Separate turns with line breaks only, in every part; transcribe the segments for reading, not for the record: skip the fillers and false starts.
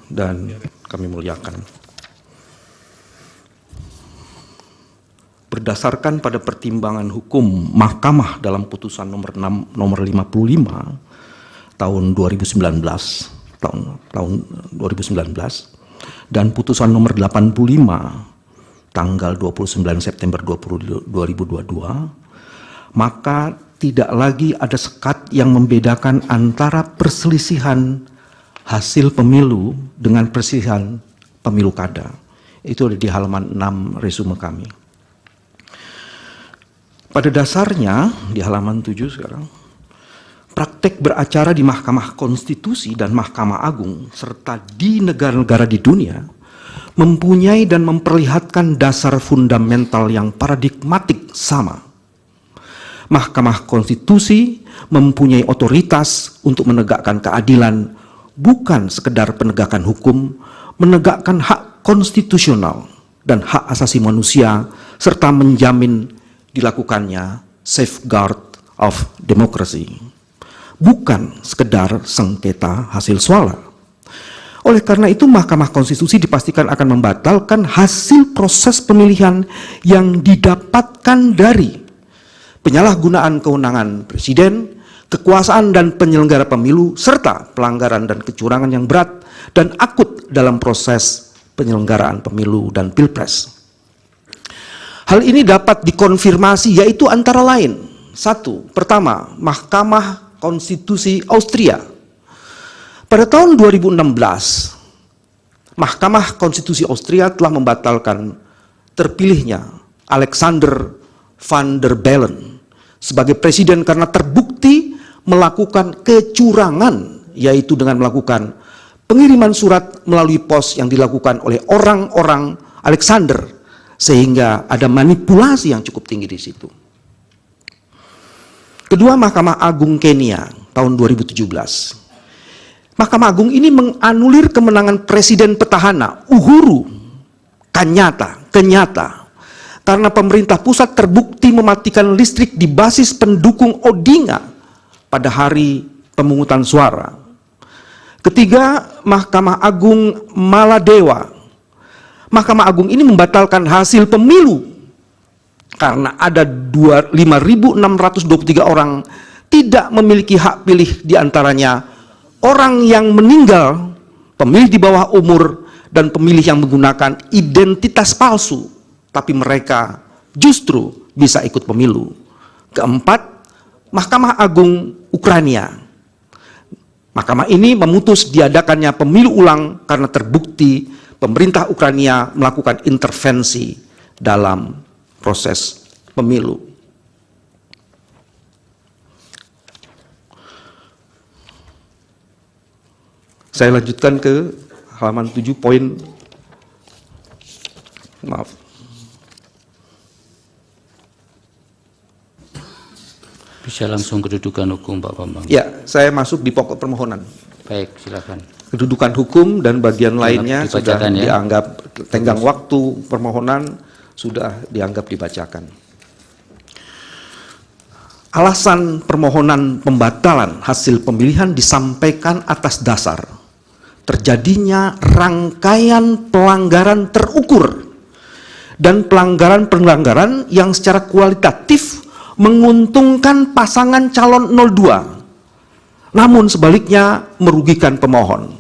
dan kami muliakan. Berdasarkan pada pertimbangan hukum Mahkamah dalam putusan nomor 55 tahun 2019 dan putusan nomor 85 tanggal 29 September 2022, maka tidak lagi ada sekat yang membedakan antara perselisihan hasil pemilu dengan perselisihan pemilu kada. Itu ada di halaman 6 resume kami. Pada dasarnya, di halaman 7 sekarang, praktek beracara di Mahkamah Konstitusi dan Mahkamah Agung serta di negara-negara di dunia mempunyai dan memperlihatkan dasar fundamental yang paradigmatik sama. Mahkamah Konstitusi mempunyai otoritas untuk menegakkan keadilan, bukan sekedar penegakan hukum, menegakkan hak konstitusional dan hak asasi manusia, serta menjamin dilakukannya safeguard of democracy, bukan sekedar sengketa hasil suara. Oleh karena itu, Mahkamah Konstitusi dipastikan akan membatalkan hasil proses pemilihan yang didapatkan dari penyalahgunaan kewenangan presiden, kekuasaan dan penyelenggara pemilu, serta pelanggaran dan kecurangan yang berat dan akut dalam proses penyelenggaraan pemilu dan pilpres. Hal ini dapat dikonfirmasi, yaitu antara lain: 1. Pertama, Mahkamah Konstitusi Austria. Pada tahun 2016, Mahkamah Konstitusi Austria telah membatalkan terpilihnya Alexander van der Bellen sebagai presiden karena terbukti melakukan kecurangan, yaitu dengan melakukan pengiriman surat melalui pos yang dilakukan oleh orang-orang Alexander, sehingga ada manipulasi yang cukup tinggi di situ. Kedua, Mahkamah Agung Kenya tahun 2017. Mahkamah Agung ini menganulir kemenangan Presiden petahana Uhuru Kenyatta karena pemerintah pusat terbukti mematikan listrik di basis pendukung Odinga pada hari pemungutan suara. Ketiga, Mahkamah Agung Maladewa. Mahkamah Agung ini membatalkan hasil pemilu karena ada 5.623 orang tidak memiliki hak pilih, diantaranya orang yang meninggal, pemilih di bawah umur, dan pemilih yang menggunakan identitas palsu, tapi mereka justru bisa ikut pemilu. Keempat, Mahkamah Agung Ukraina. Mahkamah ini memutus diadakannya pemilu ulang karena terbukti pemerintah Ukraina melakukan intervensi dalam proses pemilu. Saya lanjutkan ke halaman 7 poin. Maaf.
Bisa langsung kedudukan hukum, Pak Bambang.
Ya, saya masuk di pokok permohonan.
Baik, silakan.
Kedudukan hukum dan bagian lainnya sudah
ya,
dianggap, tenggang waktu permohonan sudah dianggap dibacakan. Alasan permohonan pembatalan hasil pemilihan disampaikan atas dasar terjadinya rangkaian pelanggaran terukur dan pelanggaran-pelanggaran yang secara kualitatif menguntungkan pasangan calon 02, namun sebaliknya merugikan pemohon.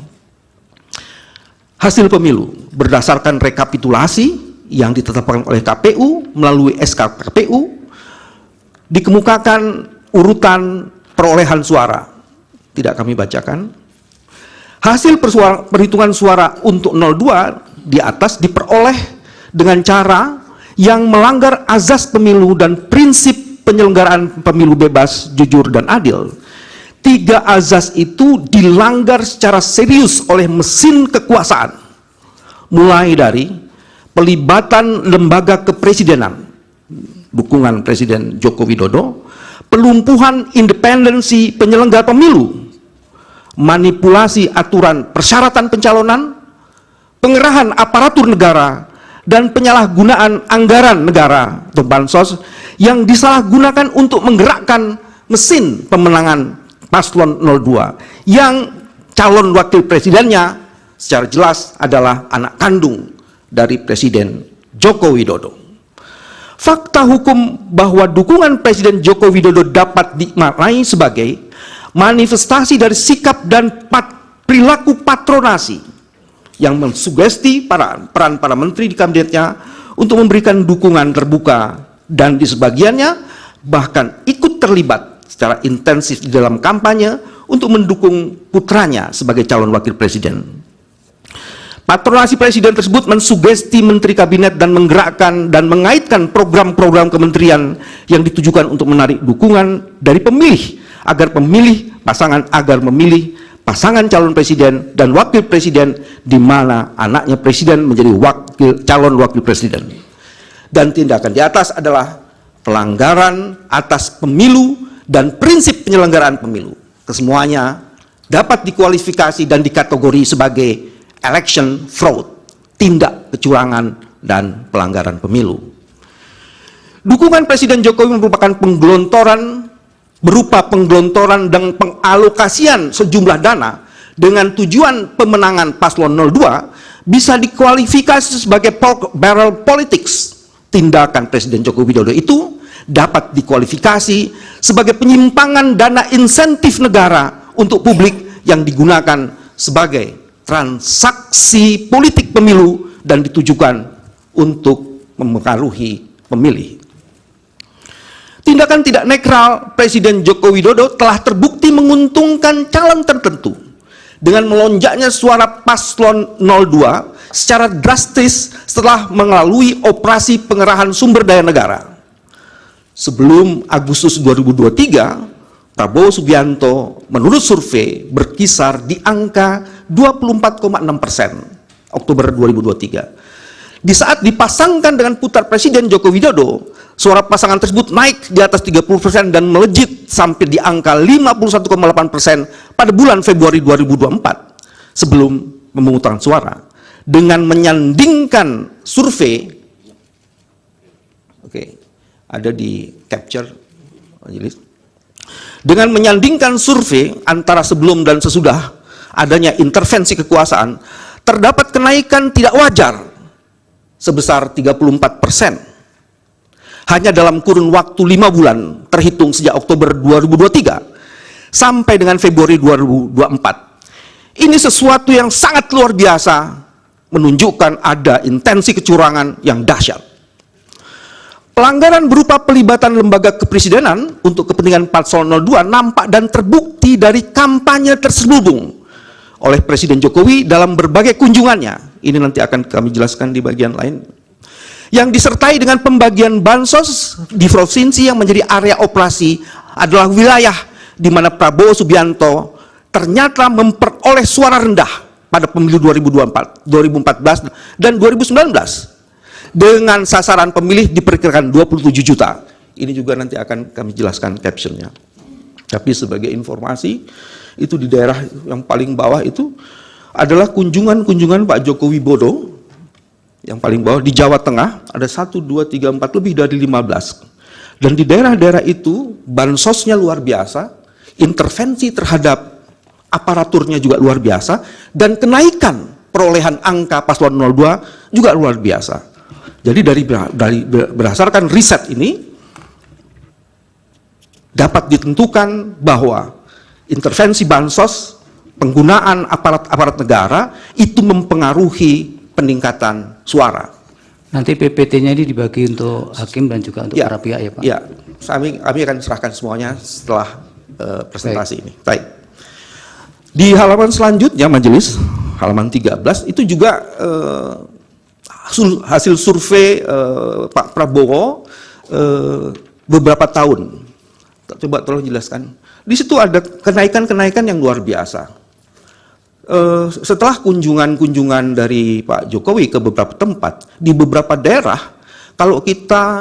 Hasil pemilu berdasarkan rekapitulasi yang ditetapkan oleh KPU melalui SK KPU dikemukakan urutan perolehan suara. Tidak kami bacakan. Hasil perhitungan suara untuk 02 di atas diperoleh dengan cara yang melanggar azas pemilu dan prinsip penyelenggaraan pemilu bebas, jujur, dan adil. 3 azas itu dilanggar secara serius oleh mesin kekuasaan, mulai dari pelibatan lembaga kepresidenan, dukungan Presiden Joko Widodo, pelumpuhan independensi penyelenggara pemilu, manipulasi aturan persyaratan pencalonan, pengerahan aparatur negara, dan penyalahgunaan anggaran negara atau bansos yang disalahgunakan untuk menggerakkan mesin pemenangan paslon 02 yang calon wakil presidennya secara jelas adalah anak kandung dari Presiden Joko Widodo. Fakta hukum bahwa dukungan Presiden Joko Widodo dapat dimaknai sebagai manifestasi dari sikap dan perilaku patronasi yang mensugesti peran para menteri di kabinetnya untuk memberikan dukungan terbuka dan di sebagiannya bahkan ikut terlibat secara intensif di dalam kampanye untuk mendukung putranya sebagai calon wakil presiden. Patronasi presiden tersebut mensugesti menteri kabinet dan menggerakkan dan mengaitkan program-program kementerian yang ditujukan untuk menarik dukungan dari pemilih agar memilih pasangan calon presiden dan wakil presiden di mana anaknya presiden menjadi calon wakil presiden. Dan tindakan di atas adalah pelanggaran atas pemilu dan prinsip penyelenggaraan pemilu. Kesemuanya dapat dikualifikasi dan dikategori sebagai election fraud, tindak kecurangan dan pelanggaran pemilu. Dukungan Presiden Jokowi merupakan berupa penggelontoran dan pengalokasian sejumlah dana dengan tujuan pemenangan paslon 02 bisa dikualifikasi sebagai barrel politics. Tindakan Presiden Joko Widodo itu dapat dikualifikasi sebagai penyimpangan dana insentif negara untuk publik yang digunakan sebagai transaksi politik pemilu dan ditujukan untuk mempengaruhi pemilih. Tindakan tidak netral Presiden Joko Widodo telah terbukti menguntungkan calon tertentu dengan melonjaknya suara paslon 02 secara drastis setelah melalui operasi pengerahan sumber daya negara. Sebelum Agustus 2023, Prabowo Subianto menurut survei berkisar di angka 24,6% Oktober 2023. Di saat dipasangkan dengan putar Presiden Joko Widodo, suara pasangan tersebut naik di atas 30% dan melejit sampai di angka 51,8% pada bulan Februari 2024 sebelum pemungutan suara. Dengan menyandingkan survei, ada di capture majelis. Dengan menyandingkan survei antara sebelum dan sesudah adanya intervensi kekuasaan, terdapat kenaikan tidak wajar sebesar 34% hanya dalam kurun waktu 5 bulan terhitung sejak Oktober 2023 sampai dengan Februari 2024. Ini sesuatu yang sangat luar biasa, menunjukkan ada intensi kecurangan yang dahsyat. Pelanggaran berupa pelibatan lembaga kepresidenan untuk kepentingan paslon 02 nampak dan terbukti dari kampanye terselubung oleh Presiden Jokowi dalam berbagai kunjungannya. Ini nanti akan kami jelaskan di bagian lain. Yang disertai dengan pembagian bansos di provinsi yang menjadi area operasi adalah wilayah di mana Prabowo Subianto ternyata memperoleh suara rendah pada pemilu 2014 dan 2019. Dengan sasaran pemilih diperkirakan 27 juta. Ini juga nanti akan kami jelaskan captionnya. Tapi sebagai informasi, itu di daerah yang paling bawah itu adalah kunjungan Pak Joko Widodo. Yang paling bawah di Jawa Tengah ada 1, 2, 3, 4, lebih dari 15. Dan di daerah-daerah itu bansosnya luar biasa, intervensi terhadap aparaturnya juga luar biasa, dan kenaikan perolehan angka paslon 02 juga luar biasa. Jadi berdasarkan riset ini dapat ditentukan bahwa intervensi bansos, penggunaan aparat negara itu mempengaruhi peningkatan suara.
Nanti PPT-nya ini dibagi untuk hakim dan juga untuk para pihak ya Pak?
Ya, kami akan serahkan semuanya setelah presentasi ini. Baik. Di halaman selanjutnya majelis, halaman 13, itu juga hasil survei Pak Prabowo beberapa tahun. Coba tolong jelaskan. Di situ ada kenaikan-kenaikan yang luar biasa. Setelah kunjungan dari Pak Jokowi ke beberapa tempat, di beberapa daerah, kalau kita